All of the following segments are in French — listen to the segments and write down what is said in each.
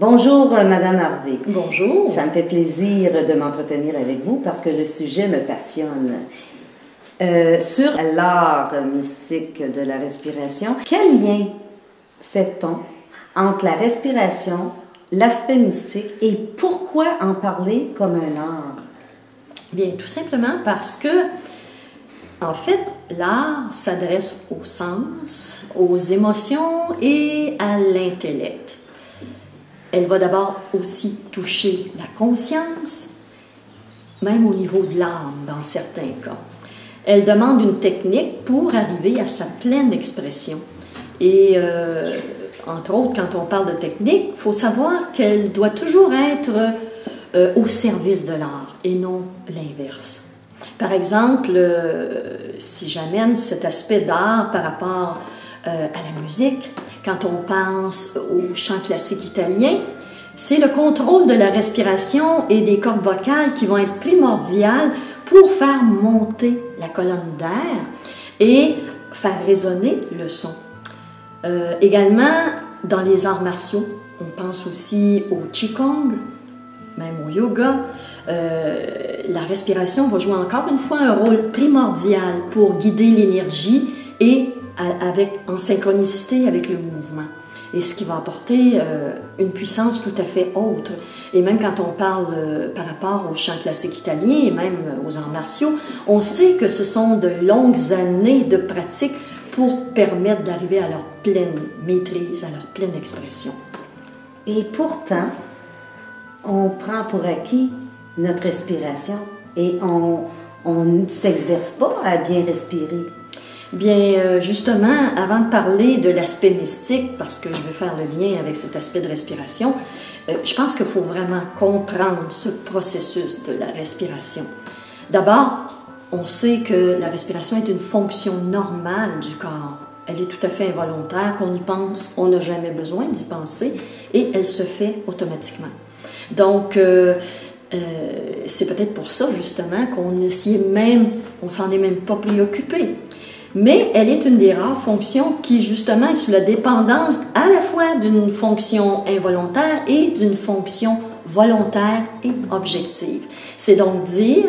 Bonjour, Madame Harvey. Bonjour. Ça me fait plaisir de m'entretenir avec vous parce que le sujet me passionne. Sur l'art mystique de la respiration, quel lien fait-on entre la respiration, l'aspect mystique et pourquoi en parler comme un art? Bien, tout simplement parce que, en fait, l'art s'adresse aux sens, aux émotions et à l'intellect. Elle va d'abord aussi toucher la conscience, même au niveau de l'âme dans certains cas. Elle demande une technique pour arriver à sa pleine expression. Et entre autres, quand on parle de technique, il faut savoir qu'elle doit toujours être au service de l'art et non l'inverse. Par exemple, si j'amène cet aspect d'art par rapport à la musique, quand on pense au chant classique italien, c'est le contrôle de la respiration et des cordes vocales qui vont être primordiales pour faire monter la colonne d'air et faire résonner le son. Également, dans les arts martiaux, on pense aussi au Qigong, même au yoga. La respiration va jouer encore une fois un rôle primordial pour guider l'énergie et en synchronicité avec le mouvement. Et ce qui va apporter une puissance tout à fait autre. Et même quand on parle par rapport au chant classique italien et même aux arts martiaux, on sait que ce sont de longues années de pratique pour permettre d'arriver à leur pleine maîtrise, à leur pleine expression. Et pourtant, on prend pour acquis notre respiration et on ne s'exerce pas à bien respirer. Bien, justement, avant de parler de l'aspect mystique, parce que je veux faire le lien avec cet aspect de respiration, je pense qu'il faut vraiment comprendre ce processus de la respiration. D'abord, on sait que la respiration est une fonction normale du corps. Elle est tout à fait involontaire, qu'on y pense, on n'a jamais besoin d'y penser, et elle se fait automatiquement. Donc, c'est peut-être pour ça, justement, on s'en est même pas préoccupé. Mais elle est une des rares fonctions qui, justement, est sous la dépendance à la fois d'une fonction involontaire et d'une fonction volontaire et objective. C'est donc dire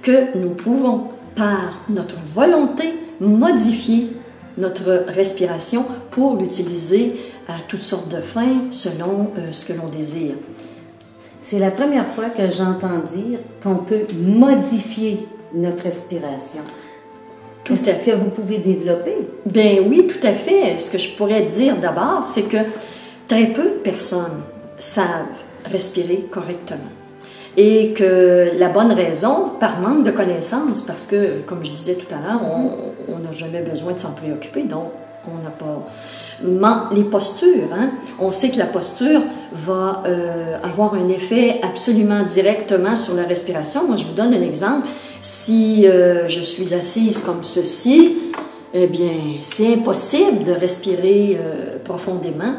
que nous pouvons, par notre volonté, modifier notre respiration pour l'utiliser à toutes sortes de fins selon ce que l'on désire. C'est la première fois que j'entends dire qu'on peut modifier notre respiration. Est-ce que vous pouvez développer? Bien oui, tout à fait. Ce que je pourrais dire d'abord, c'est que très peu de personnes savent respirer correctement. Et que la bonne raison, par manque de connaissances, parce que, comme je disais tout à l'heure, on n'a jamais besoin de s'en préoccuper, donc on n'a pas... Les postures, hein? On sait que la posture va avoir un effet absolument directement sur la respiration. Moi, je vous donne un exemple. Si je suis assise comme ceci, eh bien, c'est impossible de respirer profondément.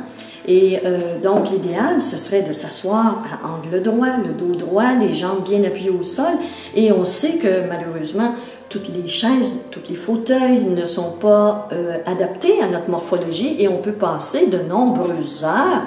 Et donc, l'idéal, ce serait de s'asseoir à angle droit, le dos droit, les jambes bien appuyées au sol. Et on sait que, malheureusement, toutes les chaises, tous les fauteuils ne sont pas adaptés à notre morphologie et on peut passer de nombreuses heures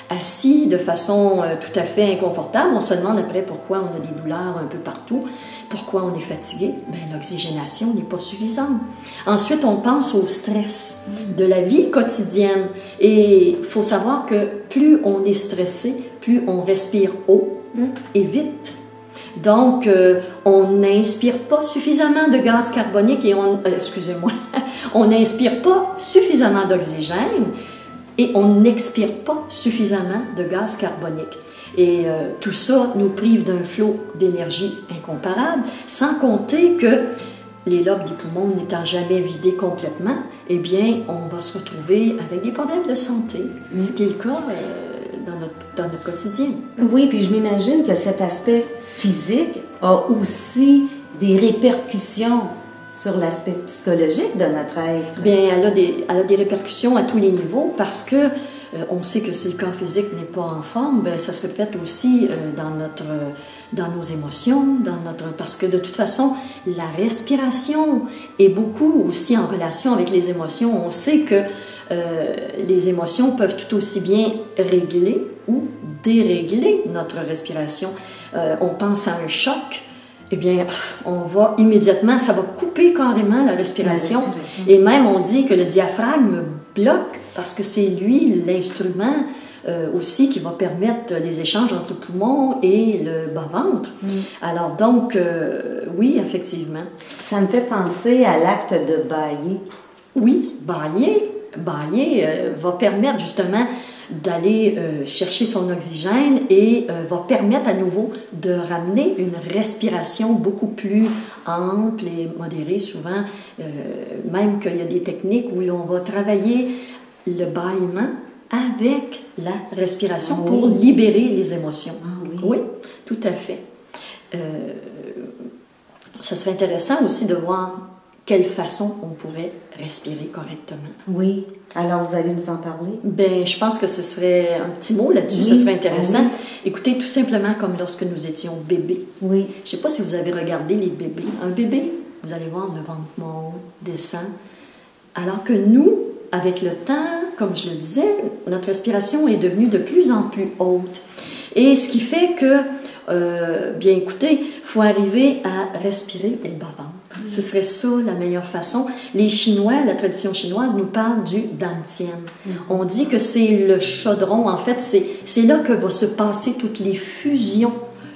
assis de façon tout à fait inconfortable. On se demande après pourquoi on a des douleurs un peu partout, pourquoi on est fatigué. Bien, l'oxygénation n'est pas suffisante. Ensuite, on pense au stress de la vie quotidienne. Et il faut savoir que plus on est stressé, plus on respire haut et vite. Donc, on n'inspire pas suffisamment de gaz carbonique et on n'inspire pas suffisamment d'oxygène et on n'expire pas suffisamment de gaz carbonique. Et tout ça nous prive d'un flot d'énergie incomparable, sans compter que les lobes des poumons n'étant jamais vidés complètement, eh bien, on va se retrouver avec des problèmes de santé, ce qui est le cas dans notre quotidien. Oui, puis je m'imagine que cet aspect physique a aussi des répercussions sur l'aspect psychologique de notre être. Bien, elle a des répercussions à tous les niveaux parce que on sait que si le corps physique n'est pas en forme, bien, ça se reflète aussi dans nos émotions, parce que de toute façon, la respiration est beaucoup aussi en relation avec les émotions. On sait que les émotions peuvent tout aussi bien régler ou dérégler notre respiration. On pense à un choc, eh bien, on va immédiatement, ça va couper carrément la respiration. Et même, on dit que le diaphragme bloque parce que c'est lui l'instrument aussi qui va permettre les échanges entre le poumon et le bas-ventre. Alors donc, oui, effectivement. Ça me fait penser à l'acte de bâiller. Oui, bâiller va permettre justement d'aller chercher son oxygène et va permettre à nouveau de ramener une respiration beaucoup plus ample et modérée. Souvent, même qu'il y a des techniques où on va travailler le bâillement avec la respiration pour libérer les émotions. Oui, tout à fait. Ça serait intéressant aussi de voir quelle façon on pourrait respirer correctement. Oui. Alors, vous allez nous en parler? Bien, je pense que ce serait un petit mot là-dessus, ce serait intéressant. Écoutez, tout simplement comme lorsque nous étions bébés. Oui. Je ne sais pas si vous avez regardé les bébés. Un bébé, vous allez voir, le ventre monte, descend. Alors que nous, avec le temps, comme je le disais, notre respiration est devenue de plus en plus haute. Et ce qui fait que, bien écoutez, il faut arriver à respirer au bas-ventre. Ce serait ça la meilleure façon. Les Chinois, la tradition chinoise, nous parle du dantian. On dit que c'est le chaudron. En fait, c'est là que va se passer toutes les fusions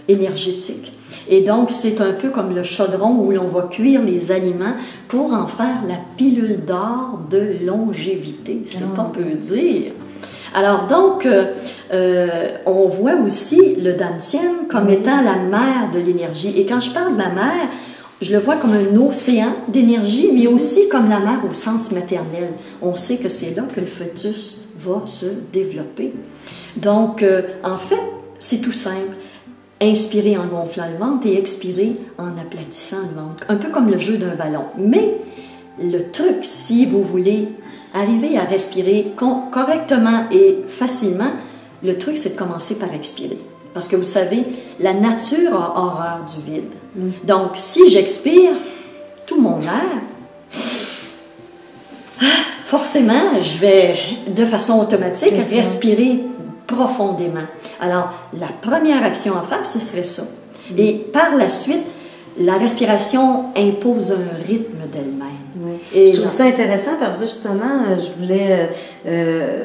énergétiques. Et donc, c'est un peu comme le chaudron où l'on va cuire les aliments pour en faire la pilule d'or de longévité. C'est pas peu dire. Alors donc, on voit aussi le dantian comme étant la mère de l'énergie. Et quand je parle de la mère, je le vois comme un océan d'énergie, mais aussi comme la mère au sens maternel. On sait que c'est là que le fœtus va se développer. Donc, en fait, c'est tout simple. Inspirer en gonflant le ventre et expirer en aplatissant le ventre. Un peu comme le jeu d'un ballon. Mais le truc, si vous voulez arriver à respirer correctement et facilement, le truc, c'est de commencer par expirer. Parce que vous savez, la nature a horreur du vide. Donc, si j'expire tout mon air, forcément, je vais, de façon automatique, respirer profondément. Alors, la première action à faire, ce serait ça. Et par la suite, la respiration impose un rythme d'elle-même. Et je trouve ça intéressant parce que justement, je voulais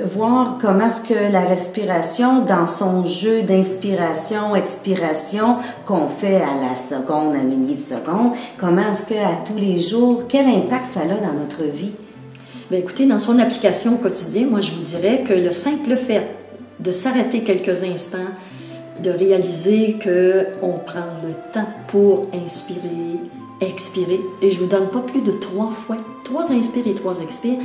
voir comment est-ce que la respiration, dans son jeu d'inspiration, expiration, qu'on fait à la seconde, à milliers de secondes, comment est-ce qu'à tous les jours, quel impact ça a dans notre vie? Bien, écoutez, dans son application au quotidien, moi, je vous dirais que le simple fait de s'arrêter quelques instants, de réaliser qu'on prend le temps pour inspirer, expirer, et je ne vous donne pas plus de 3 fois, 3 inspires et 3 expires,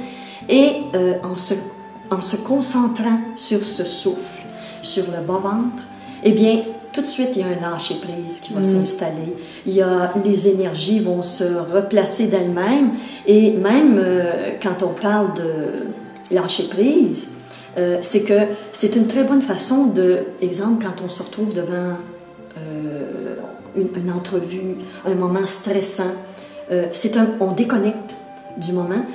et en se concentrant sur ce souffle, sur le bas-ventre, eh bien, tout de suite, il y a un lâcher-prise qui va s'installer. Les énergies vont se replacer d'elles-mêmes, et même quand on parle de lâcher-prise, c'est que c'est une très bonne façon de, exemple, quand on se retrouve devant une entrevue, un moment stressant, on déconnecte du moment,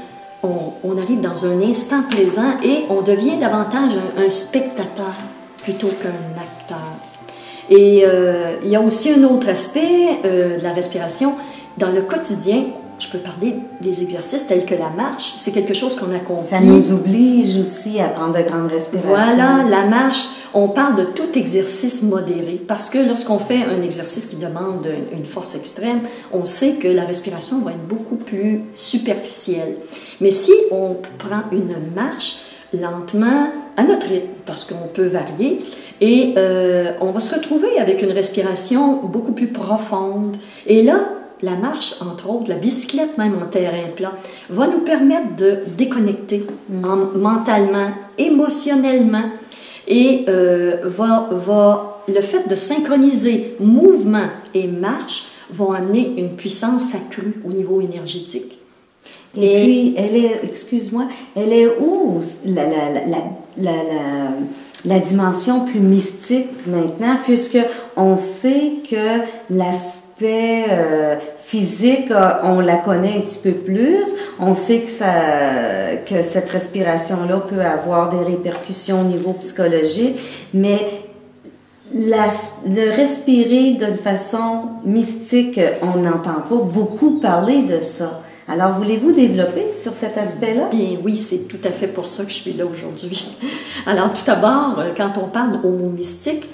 on arrive dans un instant présent et on devient davantage un spectateur plutôt qu'un acteur. Et il y a aussi un autre aspect de la respiration. Dans le quotidien, je peux parler des exercices tels que la marche. C'est quelque chose qu'on accomplit. Ça nous oblige aussi à prendre de grandes respirations. Voilà, la marche, on parle de tout exercice modéré. Parce que lorsqu'on fait un exercice qui demande une force extrême, on sait que la respiration va être beaucoup plus superficielle. Mais si on prend une marche lentement, à notre rythme, parce qu'on peut varier, et on va se retrouver avec une respiration beaucoup plus profonde. Et là, la marche, entre autres, la bicyclette même en terrain plat, va nous permettre de déconnecter mentalement, émotionnellement, et le fait de synchroniser mouvement et marche vont amener une puissance accrue au niveau énergétique. Et puis, elle est où la dimension plus mystique maintenant, puisque on sait que l'aspect l'aspect physique, on la connaît un petit peu plus. On sait que cette respiration-là peut avoir des répercussions au niveau psychologique, mais le respirer d'une façon mystique, on n'entend pas beaucoup parler de ça. Alors, voulez-vous développer sur cet aspect-là? Bien oui, c'est tout à fait pour ça que je suis là aujourd'hui. Alors, tout d'abord, quand on parle au mot mystique,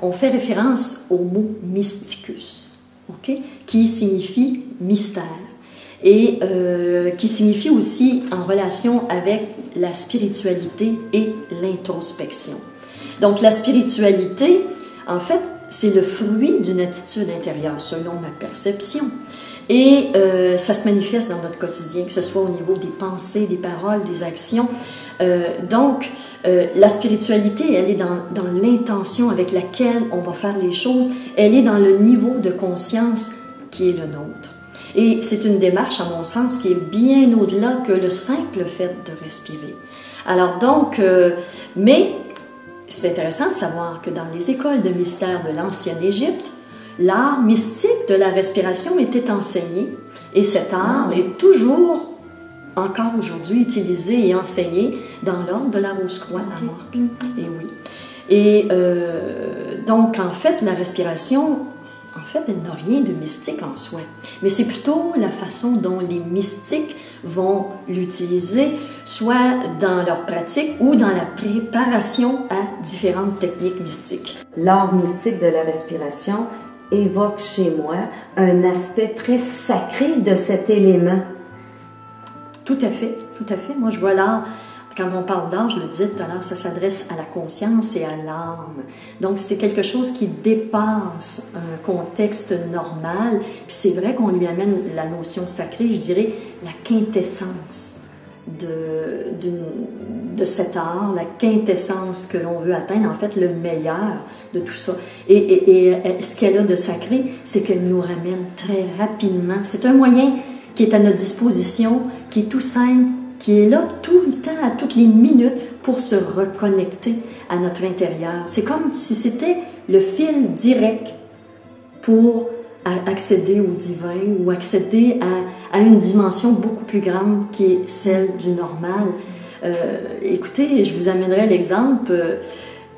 on fait référence au mot mysticus, okay? Qui signifie mystère et qui signifie aussi en relation avec la spiritualité et l'introspection. Donc, la spiritualité, en fait, c'est le fruit d'une attitude intérieure, selon ma perception. Et ça se manifeste dans notre quotidien, que ce soit au niveau des pensées, des paroles, des actions. Donc, la spiritualité, elle est dans l'intention avec laquelle on va faire les choses. Elle est dans le niveau de conscience qui est le nôtre. Et c'est une démarche, à mon sens, qui est bien au-delà que le simple fait de respirer. Alors donc, mais c'est intéressant de savoir que dans les écoles de mystère de l'ancienne Égypte, l'art mystique de la respiration était enseigné et cet art est toujours, encore aujourd'hui, utilisé et enseigné dans l'ordre de la Rose-Croix à Morges. Et oui. Et donc, en fait, la respiration, en fait, elle n'a rien de mystique en soi. Mais c'est plutôt la façon dont les mystiques vont l'utiliser, soit dans leur pratique ou dans la préparation à différentes techniques mystiques. L'art mystique de la respiration évoque chez moi un aspect très sacré de cet élément. Tout à fait, tout à fait. Moi, je vois l'art, quand on parle d'art, je le disais tout à l'heure, ça s'adresse à la conscience et à l'âme. Donc, c'est quelque chose qui dépasse un contexte normal. Puis c'est vrai qu'on lui amène la notion sacrée, je dirais, la quintessence de cet art, la quintessence que l'on veut atteindre, en fait, le meilleur de tout ça. Et ce qu'elle a de sacré, c'est qu'elle nous ramène très rapidement. C'est un moyen qui est à notre disposition, qui est tout simple, qui est là tout le temps, à toutes les minutes, pour se reconnecter à notre intérieur. C'est comme si c'était le fil direct pour accéder au divin ou accéder à une dimension beaucoup plus grande qui est celle du normal. Écoutez, je vous amènerai l'exemple.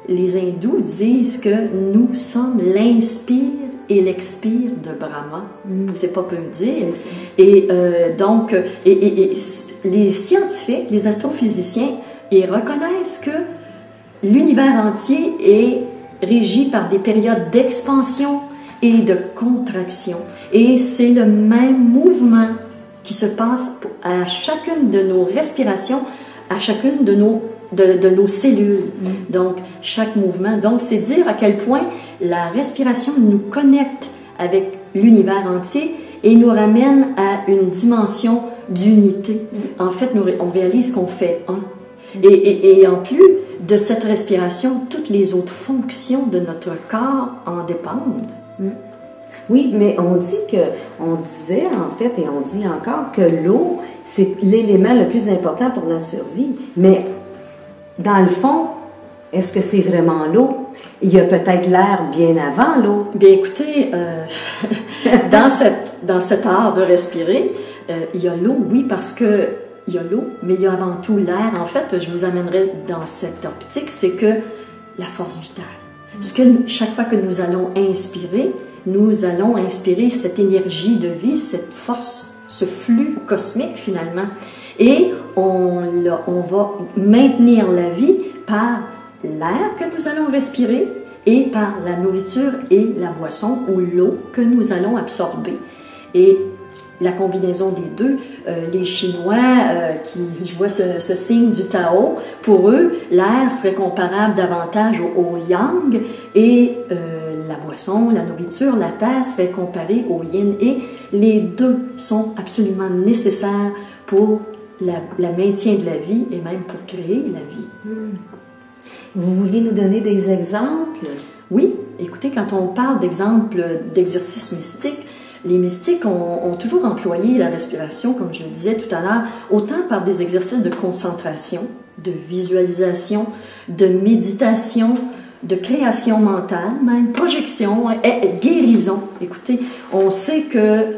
Les hindous disent que nous sommes l'inspire et l'expire de Brahma. C'est pas peu dire. Et donc, les scientifiques, les astrophysiciens, ils reconnaissent que l'univers entier est régi par des périodes d'expansion et de contraction. Et c'est le même mouvement qui se passe à chacune de nos respirations, à chacune de nos cellules. Donc, chaque mouvement. Donc, c'est dire à quel point la respiration nous connecte avec l'univers entier et nous ramène à une dimension d'unité. En fait, on réalise qu'on fait un. Et en plus de cette respiration, toutes les autres fonctions de notre corps en dépendent. Oui, mais on disait en fait, et on dit encore que l'eau, c'est l'élément le plus important pour notre survie. Mais dans le fond, est-ce que c'est vraiment l'eau? Il y a peut-être l'air bien avant l'eau. Bien, écoutez, dans cet art de respirer, il y a l'eau, oui, parce que il y a l'eau, mais il y a avant tout l'air. En fait, je vous amènerai dans cette optique, c'est que la force vitale. Parce que chaque fois que nous allons inspirer, nous allons inspirer cette énergie de vie, cette force, ce flux cosmique finalement. Et on va maintenir la vie par l'air que nous allons respirer et par la nourriture et la boisson ou l'eau que nous allons absorber. Et la combinaison des deux, les Chinois, je vois ce signe du Tao, pour eux, l'air serait comparable davantage au Yang et la boisson, la nourriture, la terre serait comparée au Yin. Et les deux sont absolument nécessaires pour le maintien de la vie et même pour créer la vie. Vous vouliez nous donner des exemples? Oui, écoutez, quand on parle d'exemples d'exercices mystiques, les mystiques ont toujours employé la respiration, comme je le disais tout à l'heure, autant par des exercices de concentration, de visualisation, de méditation, de création mentale, même projection, guérison. Écoutez, on sait que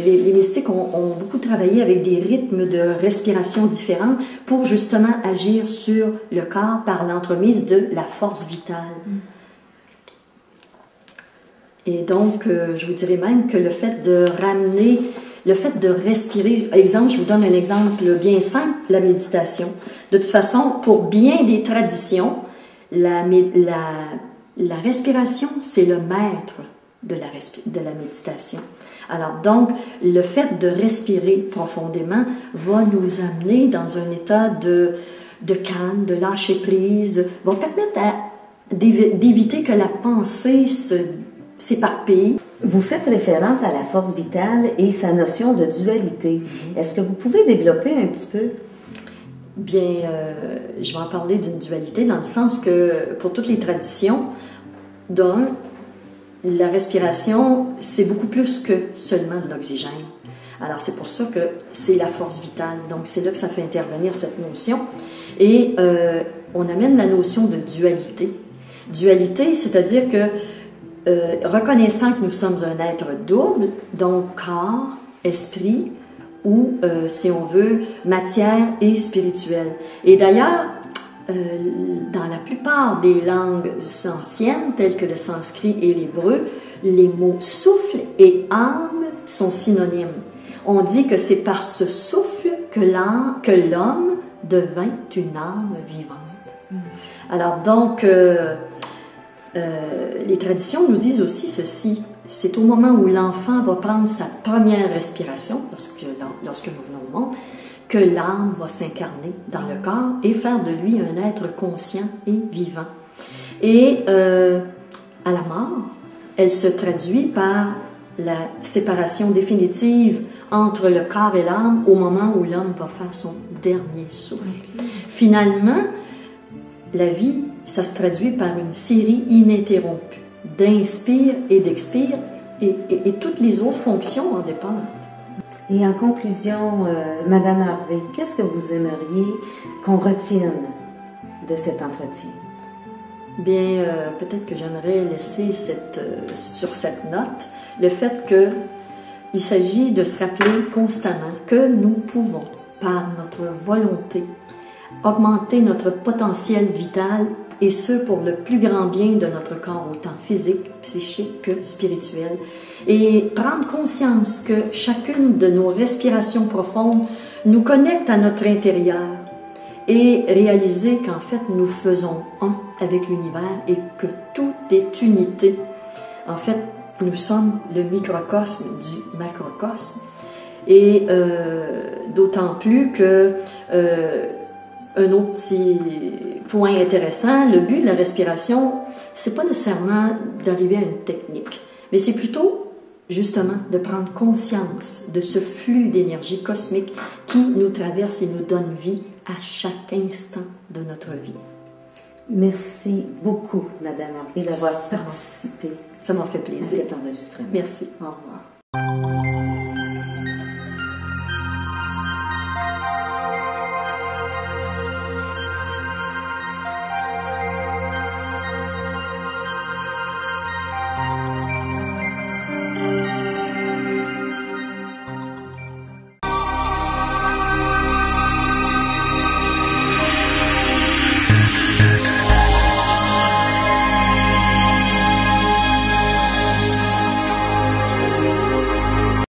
les mystiques ont beaucoup travaillé avec des rythmes de respiration différents pour justement agir sur le corps par l'entremise de la force vitale. Et donc, je vous dirais même que le fait de ramener, le fait de respirer, exemple, je vous donne un exemple bien simple, la méditation. De toute façon, pour bien des traditions, la respiration, c'est le maître de la méditation. Alors donc, le fait de respirer profondément va nous amener dans un état de calme, de lâcher prise, va permettre d'éviter que la pensée s'éparpille. Vous faites référence à la force vitale et sa notion de dualité. Est-ce que vous pouvez développer un petit peu? Bien, je vais en parler d'une dualité dans le sens que pour toutes les traditions, la respiration, c'est beaucoup plus que seulement de l'oxygène. Alors, c'est pour ça que c'est la force vitale. Donc, c'est là que ça fait intervenir cette notion. Et on amène la notion de dualité. Dualité, c'est-à-dire que reconnaissant que nous sommes un être double, donc corps, esprit, ou, si on veut, matière et spirituelle. Et d'ailleurs, dans la plupart des langues anciennes, telles que le sanskrit et l'hébreu, les mots souffle et âme sont synonymes. On dit que c'est par ce souffle que l'homme devint une âme vivante. Alors donc, les traditions nous disent aussi ceci. C'est au moment où l'enfant va prendre sa première respiration, lorsque nous venons au monde, que l'âme va s'incarner dans le corps et faire de lui un être conscient et vivant. Et à la mort, elle se traduit par la séparation définitive entre le corps et l'âme au moment où l'homme va faire son dernier souffle. Finalement, la vie, ça se traduit par une série ininterrompue d'inspire et d'expire et toutes les autres fonctions en dépendent. Et en conclusion, Madame Harvey, qu'est-ce que vous aimeriez qu'on retienne de cet entretien? Bien, peut-être que j'aimerais laisser sur cette note le fait qu'il s'agit de se rappeler constamment que nous pouvons, par notre volonté, augmenter notre potentiel vital et ce pour le plus grand bien de notre corps, autant physique, psychique que spirituel. Et prendre conscience que chacune de nos respirations profondes nous connecte à notre intérieur et réaliser qu'en fait nous faisons un avec l'univers et que tout est unité. En fait, nous sommes le microcosme du macrocosme. Et d'autant plus que un autre petit point intéressant, le but de la respiration, c'est pas nécessairement d'arriver à une technique, mais c'est plutôt justement de prendre conscience de ce flux d'énergie cosmique qui nous traverse et nous donne vie à chaque instant de notre vie. Merci beaucoup, Madame Harvey, d'avoir participé. Ça m'a fait plaisir. À cet enregistrement. Merci. Au revoir.